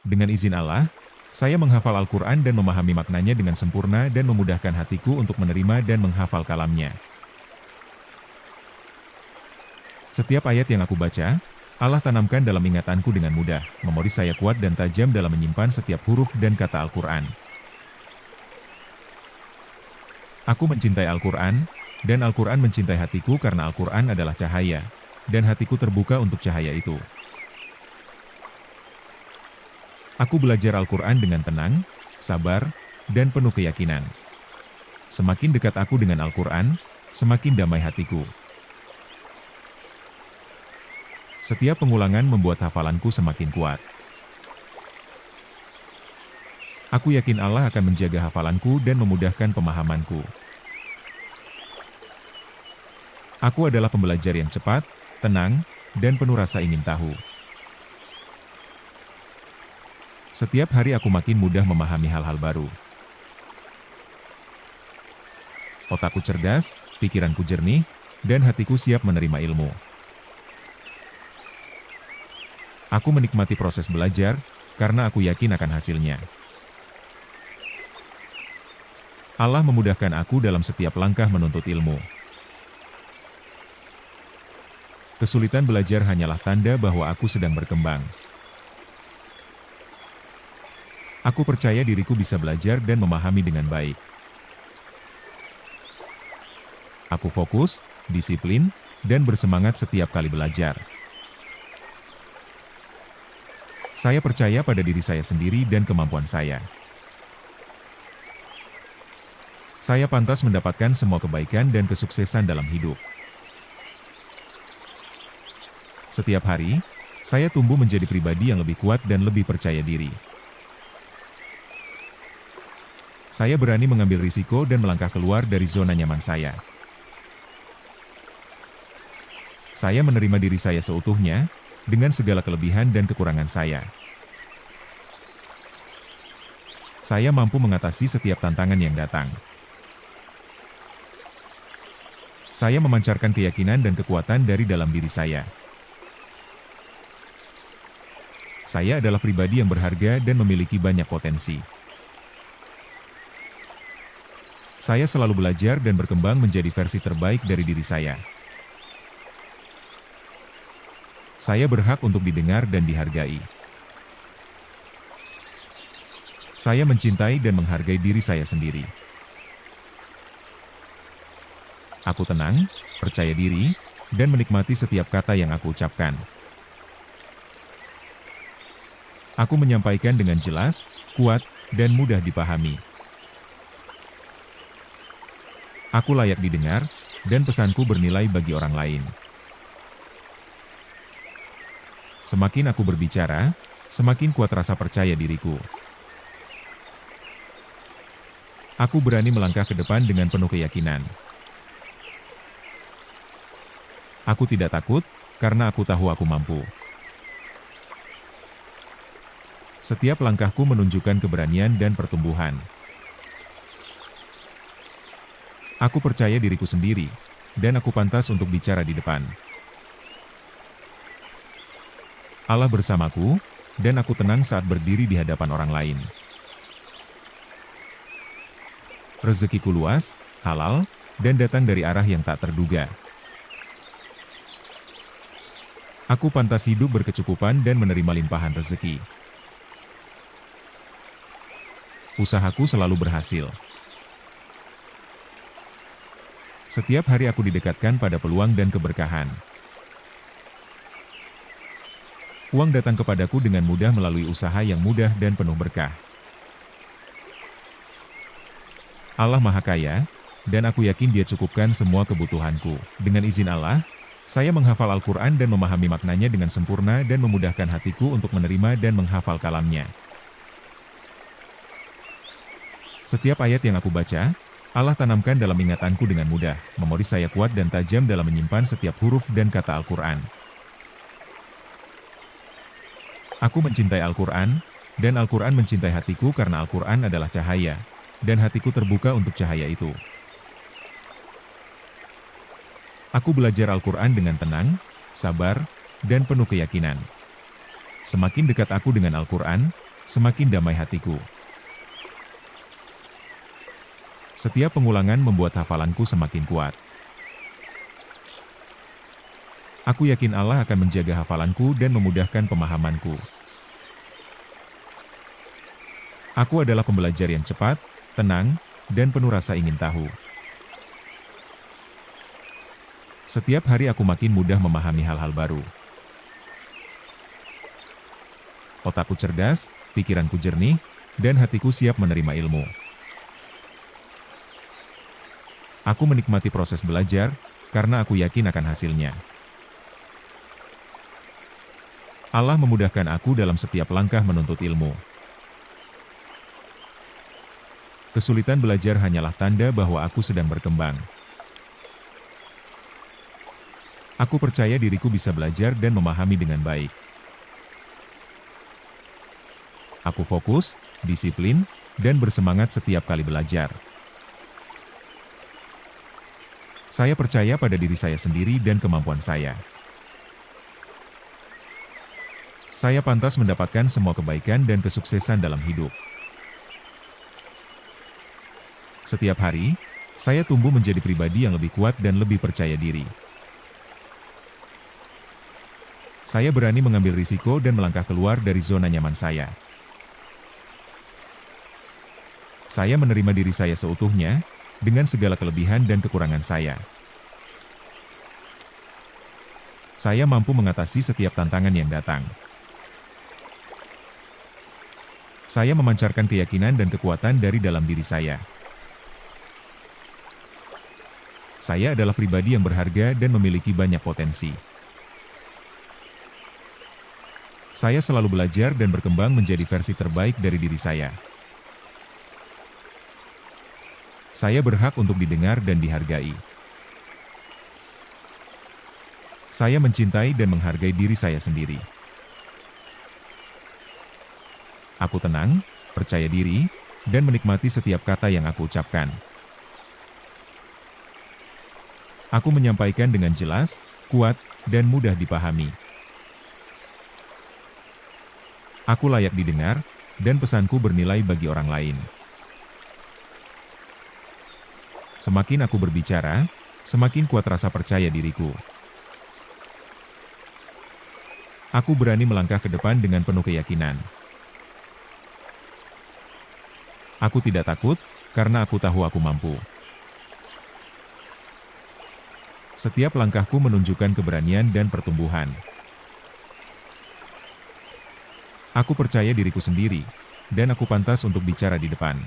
Dengan izin Allah, saya menghafal Al-Quran dan memahami maknanya dengan sempurna dan memudahkan hatiku untuk menerima dan menghafal kalamnya. Setiap ayat yang aku baca, Allah tanamkan dalam ingatanku dengan mudah, memori saya kuat dan tajam dalam menyimpan setiap huruf dan kata Al-Quran. Aku mencintai Al-Quran, dan Al-Quran mencintai hatiku karena Al-Quran adalah cahaya, dan hatiku terbuka untuk cahaya itu. Aku belajar Al-Quran dengan tenang, sabar, dan penuh keyakinan. Semakin dekat aku dengan Al-Quran, semakin damai hatiku. Setiap pengulangan membuat hafalanku semakin kuat. Aku yakin Allah akan menjaga hafalanku dan memudahkan pemahamanku. Aku adalah pembelajar yang cepat, tenang, dan penuh rasa ingin tahu. Setiap hari aku makin mudah memahami hal-hal baru. Otakku cerdas, pikiranku jernih, dan hatiku siap menerima ilmu. Aku menikmati proses belajar, karena aku yakin akan hasilnya. Allah memudahkan aku dalam setiap langkah menuntut ilmu. Kesulitan belajar hanyalah tanda bahwa aku sedang berkembang. Aku percaya diriku bisa belajar dan memahami dengan baik. Aku fokus, disiplin, dan bersemangat setiap kali belajar. Saya percaya pada diri saya sendiri dan kemampuan saya. Saya pantas mendapatkan semua kebaikan dan kesuksesan dalam hidup. Setiap hari, saya tumbuh menjadi pribadi yang lebih kuat dan lebih percaya diri. Saya berani mengambil risiko dan melangkah keluar dari zona nyaman saya. Saya menerima diri saya seutuhnya, dengan segala kelebihan dan kekurangan saya. Saya mampu mengatasi setiap tantangan yang datang. Saya memancarkan keyakinan dan kekuatan dari dalam diri saya. Saya adalah pribadi yang berharga dan memiliki banyak potensi. Saya selalu belajar dan berkembang menjadi versi terbaik dari diri saya. Saya berhak untuk didengar dan dihargai. Saya mencintai dan menghargai diri saya sendiri. Aku tenang, percaya diri, dan menikmati setiap kata yang aku ucapkan. Aku menyampaikan dengan jelas, kuat, dan mudah dipahami. Aku layak didengar, dan pesanku bernilai bagi orang lain. Semakin aku berbicara, semakin kuat rasa percaya diriku. Aku berani melangkah ke depan dengan penuh keyakinan. Aku tidak takut, karena aku tahu aku mampu. Setiap langkahku menunjukkan keberanian dan pertumbuhan. Aku percaya diriku sendiri, dan aku pantas untuk bicara di depan. Allah bersamaku, dan aku tenang saat berdiri di hadapan orang lain. Rezekiku luas, halal, dan datang dari arah yang tak terduga. Aku pantas hidup berkecukupan dan menerima limpahan rezeki. Usahaku selalu berhasil. Setiap hari aku didekatkan pada peluang dan keberkahan. Uang datang kepadaku dengan mudah melalui usaha yang mudah dan penuh berkah. Allah Maha Kaya, dan aku yakin Dia cukupkan semua kebutuhanku. Dengan izin Allah, saya menghafal Al-Quran dan memahami maknanya dengan sempurna dan memudahkan hatiku untuk menerima dan menghafal kalamnya. Setiap ayat yang aku baca, Allah tanamkan dalam ingatanku dengan mudah, memori saya kuat dan tajam dalam menyimpan setiap huruf dan kata Al-Quran. Aku mencintai Al-Quran, dan Al-Quran mencintai hatiku karena Al-Quran adalah cahaya, dan hatiku terbuka untuk cahaya itu. Aku belajar Al-Quran dengan tenang, sabar, dan penuh keyakinan. Semakin dekat aku dengan Al-Quran, semakin damai hatiku. Setiap pengulangan membuat hafalanku semakin kuat. Aku yakin Allah akan menjaga hafalanku dan memudahkan pemahamanku. Aku adalah pembelajar yang cepat, tenang, dan penuh rasa ingin tahu. Setiap hari aku makin mudah memahami hal-hal baru. Otakku cerdas, pikiranku jernih, dan hatiku siap menerima ilmu. Aku menikmati proses belajar, karena aku yakin akan hasilnya. Allah memudahkan aku dalam setiap langkah menuntut ilmu. Kesulitan belajar hanyalah tanda bahwa aku sedang berkembang. Aku percaya diriku bisa belajar dan memahami dengan baik. Aku fokus, disiplin, dan bersemangat setiap kali belajar. Saya percaya pada diri saya sendiri dan kemampuan saya. Saya pantas mendapatkan semua kebaikan dan kesuksesan dalam hidup. Setiap hari, saya tumbuh menjadi pribadi yang lebih kuat dan lebih percaya diri. Saya berani mengambil risiko dan melangkah keluar dari zona nyaman saya. Saya menerima diri saya seutuhnya, dengan segala kelebihan dan kekurangan saya. Saya mampu mengatasi setiap tantangan yang datang. Saya memancarkan keyakinan dan kekuatan dari dalam diri saya. Saya adalah pribadi yang berharga dan memiliki banyak potensi. Saya selalu belajar dan berkembang menjadi versi terbaik dari diri saya. Saya berhak untuk didengar dan dihargai. Saya mencintai dan menghargai diri saya sendiri. Aku tenang, percaya diri, dan menikmati setiap kata yang aku ucapkan. Aku menyampaikan dengan jelas, kuat, dan mudah dipahami. Aku layak didengar, dan pesanku bernilai bagi orang lain. Semakin aku berbicara, semakin kuat rasa percaya diriku. Aku berani melangkah ke depan dengan penuh keyakinan. Aku tidak takut, karena aku tahu aku mampu. Setiap langkahku menunjukkan keberanian dan pertumbuhan. Aku percaya diriku sendiri, dan aku pantas untuk bicara di depan.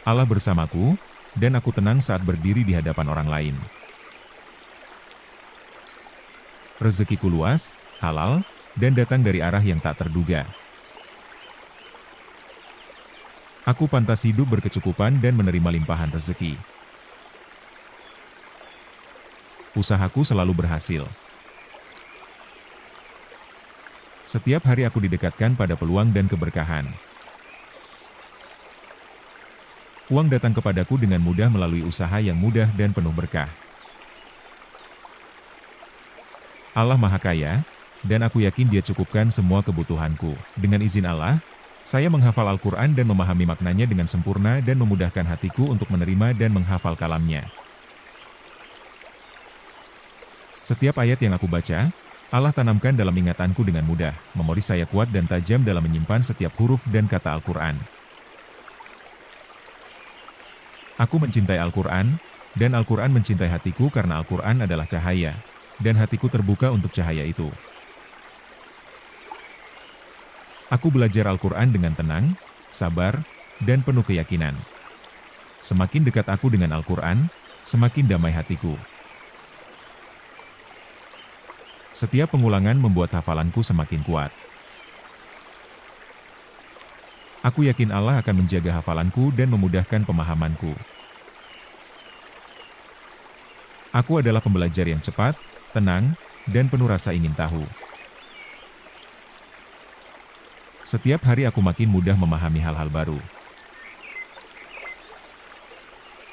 Allah bersamaku, dan aku tenang saat berdiri di hadapan orang lain. Rezekiku luas, halal, dan datang dari arah yang tak terduga. Aku pantas hidup berkecukupan dan menerima limpahan rezeki. Usahaku selalu berhasil. Setiap hari aku didekatkan pada peluang dan keberkahan. Uang datang kepadaku dengan mudah melalui usaha yang mudah dan penuh berkah. Allah Maha Kaya, dan aku yakin Dia cukupkan semua kebutuhanku. Dengan izin Allah, saya menghafal Al-Quran dan memahami maknanya dengan sempurna dan memudahkan hatiku untuk menerima dan menghafal kalamnya. Setiap ayat yang aku baca, Allah tanamkan dalam ingatanku dengan mudah, memori saya kuat dan tajam dalam menyimpan setiap huruf dan kata Al-Quran. Aku mencintai Al-Quran, dan Al-Quran mencintai hatiku karena Al-Quran adalah cahaya, dan hatiku terbuka untuk cahaya itu. Aku belajar Al-Quran dengan tenang, sabar, dan penuh keyakinan. Semakin dekat aku dengan Al-Quran, semakin damai hatiku. Setiap pengulangan membuat hafalanku semakin kuat. Aku yakin Allah akan menjaga hafalanku dan memudahkan pemahamanku. Aku adalah pembelajar yang cepat, tenang, dan penuh rasa ingin tahu. Setiap hari aku makin mudah memahami hal-hal baru.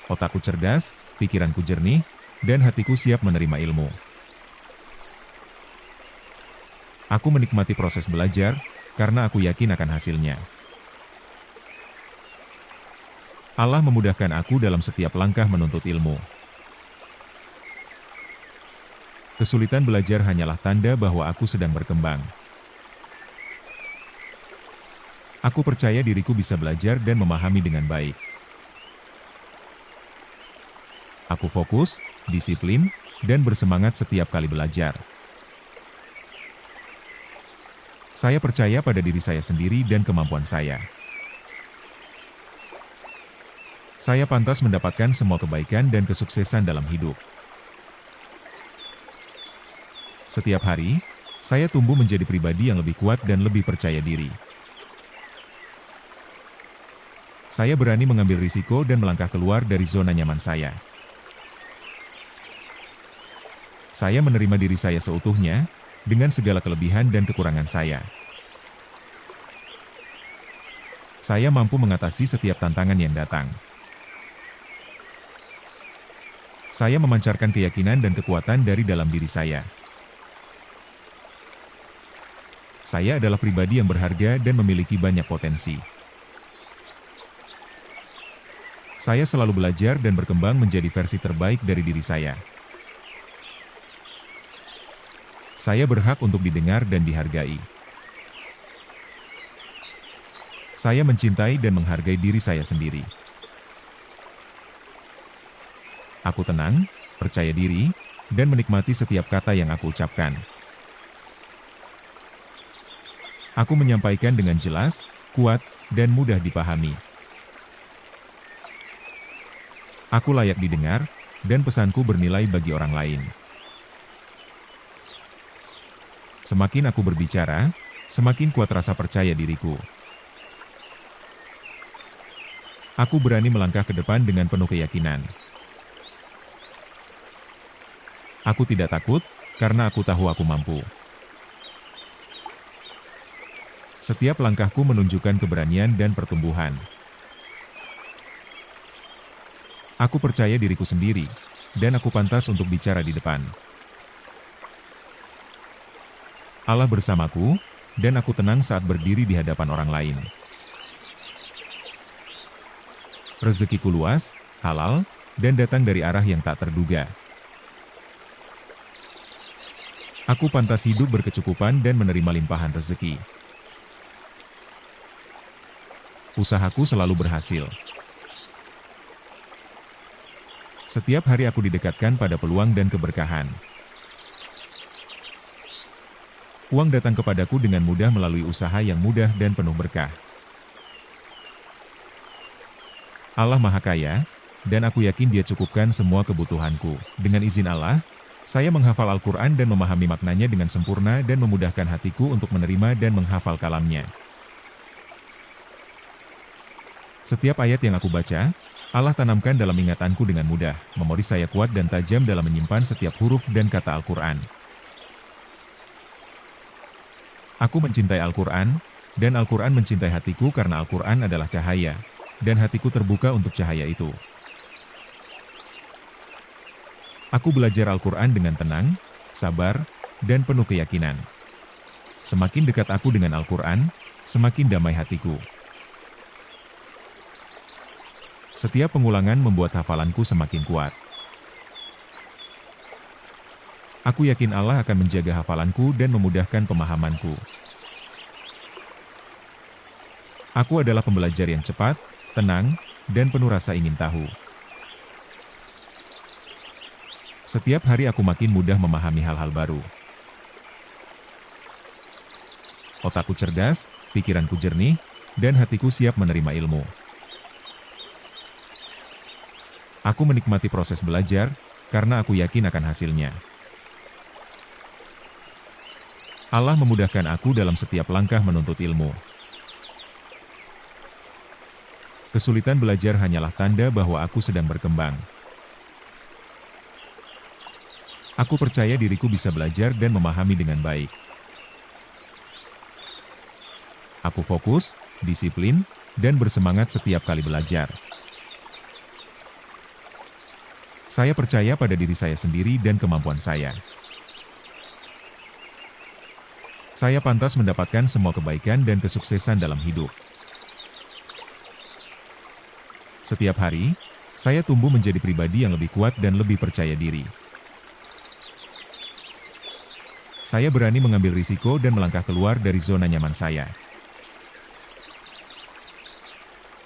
Otakku cerdas, pikiranku jernih, dan hatiku siap menerima ilmu. Aku menikmati proses belajar, karena aku yakin akan hasilnya. Allah memudahkan aku dalam setiap langkah menuntut ilmu. Kesulitan belajar hanyalah tanda bahwa aku sedang berkembang. Aku percaya diriku bisa belajar dan memahami dengan baik. Aku fokus, disiplin, dan bersemangat setiap kali belajar. Saya percaya pada diri saya sendiri dan kemampuan saya. Saya pantas mendapatkan semua kebaikan dan kesuksesan dalam hidup. Setiap hari, saya tumbuh menjadi pribadi yang lebih kuat dan lebih percaya diri. Saya berani mengambil risiko dan melangkah keluar dari zona nyaman saya. Saya menerima diri saya seutuhnya, dengan segala kelebihan dan kekurangan saya. Saya mampu mengatasi setiap tantangan yang datang. Saya memancarkan keyakinan dan kekuatan dari dalam diri saya. Saya adalah pribadi yang berharga dan memiliki banyak potensi. Saya selalu belajar dan berkembang menjadi versi terbaik dari diri saya. Saya berhak untuk didengar dan dihargai. Saya mencintai dan menghargai diri saya sendiri. Aku tenang, percaya diri, dan menikmati setiap kata yang aku ucapkan. Aku menyampaikan dengan jelas, kuat, dan mudah dipahami. Aku layak didengar, dan pesanku bernilai bagi orang lain. Semakin aku berbicara, semakin kuat rasa percaya diriku. Aku berani melangkah ke depan dengan penuh keyakinan. Aku tidak takut, karena aku tahu aku mampu. Setiap langkahku menunjukkan keberanian dan pertumbuhan. Aku percaya diriku sendiri, dan aku pantas untuk bicara di depan. Allah bersamaku, dan aku tenang saat berdiri di hadapan orang lain. Rezekiku luas, halal, dan datang dari arah yang tak terduga. Aku pantas hidup berkecukupan dan menerima limpahan rezeki. Usahaku selalu berhasil. Setiap hari aku didekatkan pada peluang dan keberkahan. Uang datang kepadaku dengan mudah melalui usaha yang mudah dan penuh berkah. Allah Maha Kaya, dan aku yakin Dia cukupkan semua kebutuhanku. Dengan izin Allah, saya menghafal Al-Quran dan memahami maknanya dengan sempurna dan memudahkan hatiku untuk menerima dan menghafal kalamnya. Setiap ayat yang aku baca, Allah tanamkan dalam ingatanku dengan mudah, memori saya kuat dan tajam dalam menyimpan setiap huruf dan kata Al-Quran. Aku mencintai Al-Quran, dan Al-Quran mencintai hatiku karena Al-Quran adalah cahaya, dan hatiku terbuka untuk cahaya itu. Aku belajar Al-Quran dengan tenang, sabar, dan penuh keyakinan. Semakin dekat aku dengan Al-Quran, semakin damai hatiku. Setiap pengulangan membuat hafalanku semakin kuat. Aku yakin Allah akan menjaga hafalanku dan memudahkan pemahamanku. Aku adalah pembelajar yang cepat, tenang, dan penuh rasa ingin tahu. Setiap hari aku makin mudah memahami hal-hal baru. Otakku cerdas, pikiranku jernih, dan hatiku siap menerima ilmu. Aku menikmati proses belajar, karena aku yakin akan hasilnya. Allah memudahkan aku dalam setiap langkah menuntut ilmu. Kesulitan belajar hanyalah tanda bahwa aku sedang berkembang. Aku percaya diriku bisa belajar dan memahami dengan baik. Aku fokus, disiplin, dan bersemangat setiap kali belajar. Saya percaya pada diri saya sendiri dan kemampuan saya. Saya pantas mendapatkan semua kebaikan dan kesuksesan dalam hidup. Setiap hari, saya tumbuh menjadi pribadi yang lebih kuat dan lebih percaya diri. Saya berani mengambil risiko dan melangkah keluar dari zona nyaman saya.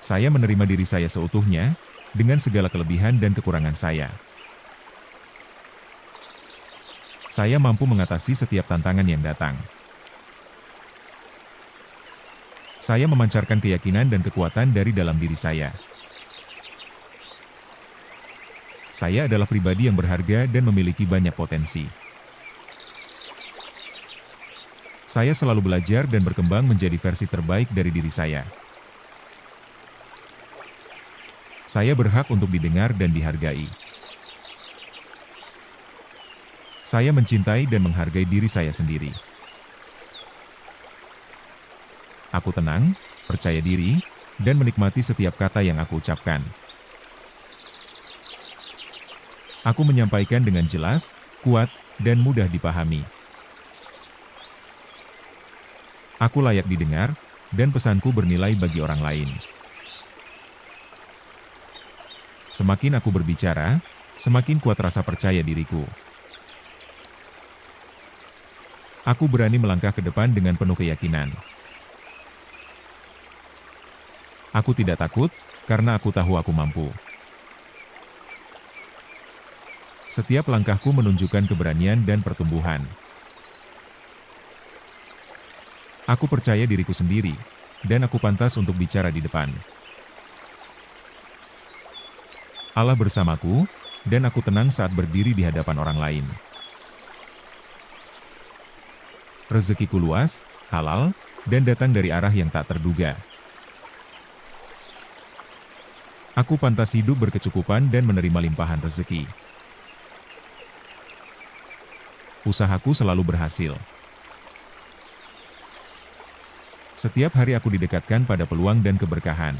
Saya menerima diri saya seutuhnya, dengan segala kelebihan dan kekurangan saya. Saya mampu mengatasi setiap tantangan yang datang. Saya memancarkan keyakinan dan kekuatan dari dalam diri saya. Saya adalah pribadi yang berharga dan memiliki banyak potensi. Saya selalu belajar dan berkembang menjadi versi terbaik dari diri saya. Saya berhak untuk didengar dan dihargai. Saya mencintai dan menghargai diri saya sendiri. Aku tenang, percaya diri, dan menikmati setiap kata yang aku ucapkan. Aku menyampaikan dengan jelas, kuat, dan mudah dipahami. Aku layak didengar, dan pesanku bernilai bagi orang lain. Semakin aku berbicara, semakin kuat rasa percaya diriku. Aku berani melangkah ke depan dengan penuh keyakinan. Aku tidak takut, karena aku tahu aku mampu. Setiap langkahku menunjukkan keberanian dan pertumbuhan. Aku percaya diriku sendiri, dan aku pantas untuk bicara di depan. Allah bersamaku, dan aku tenang saat berdiri di hadapan orang lain. Rezekiku luas, halal, dan datang dari arah yang tak terduga. Aku pantas hidup berkecukupan dan menerima limpahan rezeki. Usahaku selalu berhasil. Setiap hari aku didekatkan pada peluang dan keberkahan.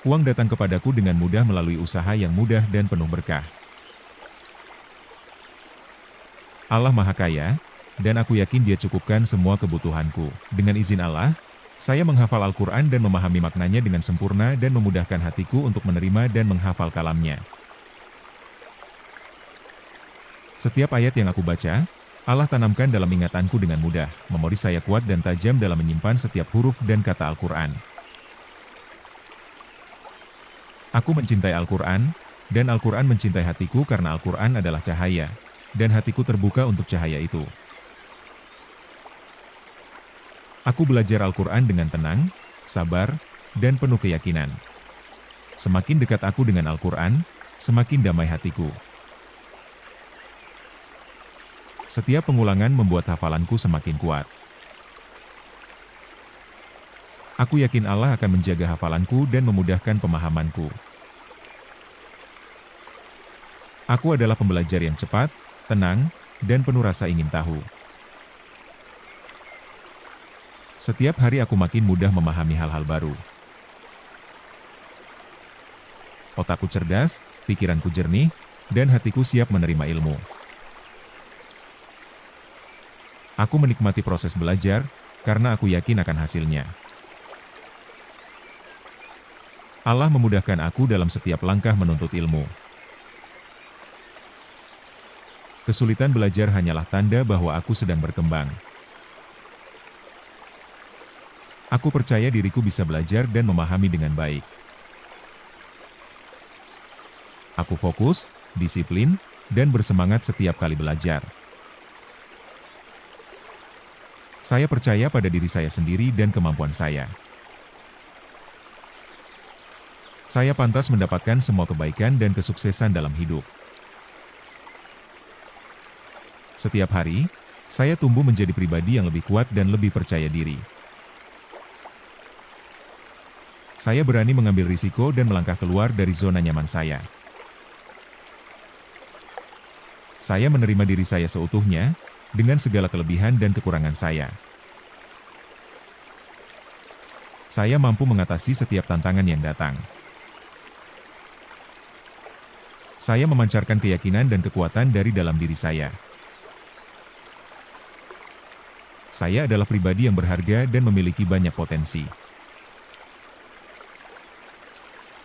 Uang datang kepadaku dengan mudah melalui usaha yang mudah dan penuh berkah. Allah Maha Kaya, dan aku yakin Dia cukupkan semua kebutuhanku. Dengan izin Allah, saya menghafal Al-Quran dan memahami maknanya dengan sempurna dan memudahkan hatiku untuk menerima dan menghafal kalamnya. Setiap ayat yang aku baca, Allah tanamkan dalam ingatanku dengan mudah, memori saya kuat dan tajam dalam menyimpan setiap huruf dan kata Al-Quran. Aku mencintai Al-Quran, dan Al-Quran mencintai hatiku karena Al-Quran adalah cahaya, dan hatiku terbuka untuk cahaya itu. Aku belajar Al-Quran dengan tenang, sabar, dan penuh keyakinan. Semakin dekat aku dengan Al-Quran, semakin damai hatiku. Setiap pengulangan membuat hafalanku semakin kuat. Aku yakin Allah akan menjaga hafalanku dan memudahkan pemahamanku. Aku adalah pembelajar yang cepat, tenang, dan penuh rasa ingin tahu. Setiap hari aku makin mudah memahami hal-hal baru. Otakku cerdas, pikiranku jernih, dan hatiku siap menerima ilmu. Aku menikmati proses belajar, karena aku yakin akan hasilnya. Allah memudahkan aku dalam setiap langkah menuntut ilmu. Kesulitan belajar hanyalah tanda bahwa aku sedang berkembang. Aku percaya diriku bisa belajar dan memahami dengan baik. Aku fokus, disiplin, dan bersemangat setiap kali belajar. Saya percaya pada diri saya sendiri dan kemampuan saya. Saya pantas mendapatkan semua kebaikan dan kesuksesan dalam hidup. Setiap hari, saya tumbuh menjadi pribadi yang lebih kuat dan lebih percaya diri. Saya berani mengambil risiko dan melangkah keluar dari zona nyaman saya. Saya menerima diri saya seutuhnya, dengan segala kelebihan dan kekurangan saya. Saya mampu mengatasi setiap tantangan yang datang. Saya memancarkan keyakinan dan kekuatan dari dalam diri saya. Saya adalah pribadi yang berharga dan memiliki banyak potensi.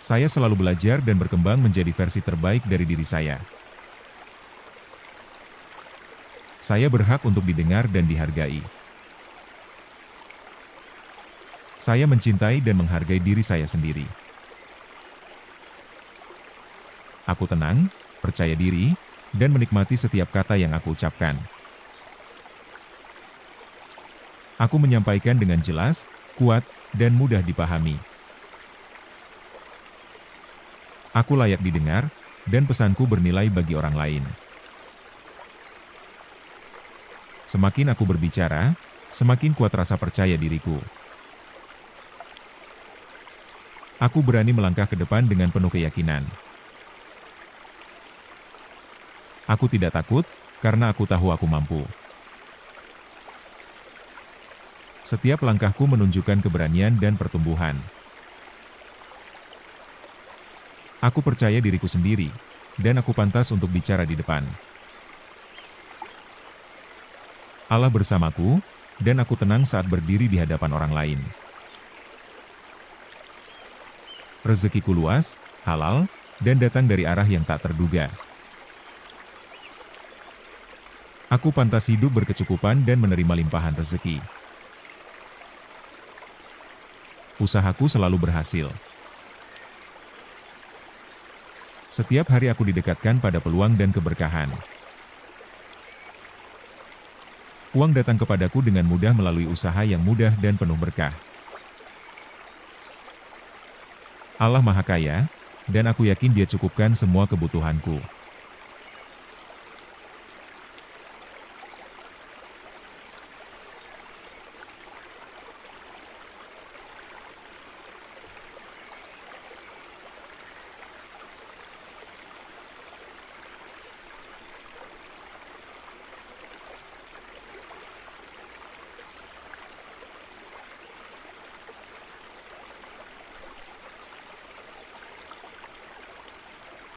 Saya selalu belajar dan berkembang menjadi versi terbaik dari diri saya. Saya berhak untuk didengar dan dihargai. Saya mencintai dan menghargai diri saya sendiri. Aku tenang, percaya diri, dan menikmati setiap kata yang aku ucapkan. Aku menyampaikan dengan jelas, kuat, dan mudah dipahami. Aku layak didengar, dan pesanku bernilai bagi orang lain. Semakin aku berbicara, semakin kuat rasa percaya diriku. Aku berani melangkah ke depan dengan penuh keyakinan. Aku tidak takut, karena aku tahu aku mampu. Setiap langkahku menunjukkan keberanian dan pertumbuhan. Aku percaya diriku sendiri, dan aku pantas untuk bicara di depan. Allah bersamaku, dan aku tenang saat berdiri di hadapan orang lain. Rezekiku luas, halal, dan datang dari arah yang tak terduga. Aku pantas hidup berkecukupan dan menerima limpahan rezeki. Usahaku selalu berhasil. Setiap hari aku didekatkan pada peluang dan keberkahan. Uang datang kepadaku dengan mudah melalui usaha yang mudah dan penuh berkah. Allah Maha Kaya, dan aku yakin Dia cukupkan semua kebutuhanku.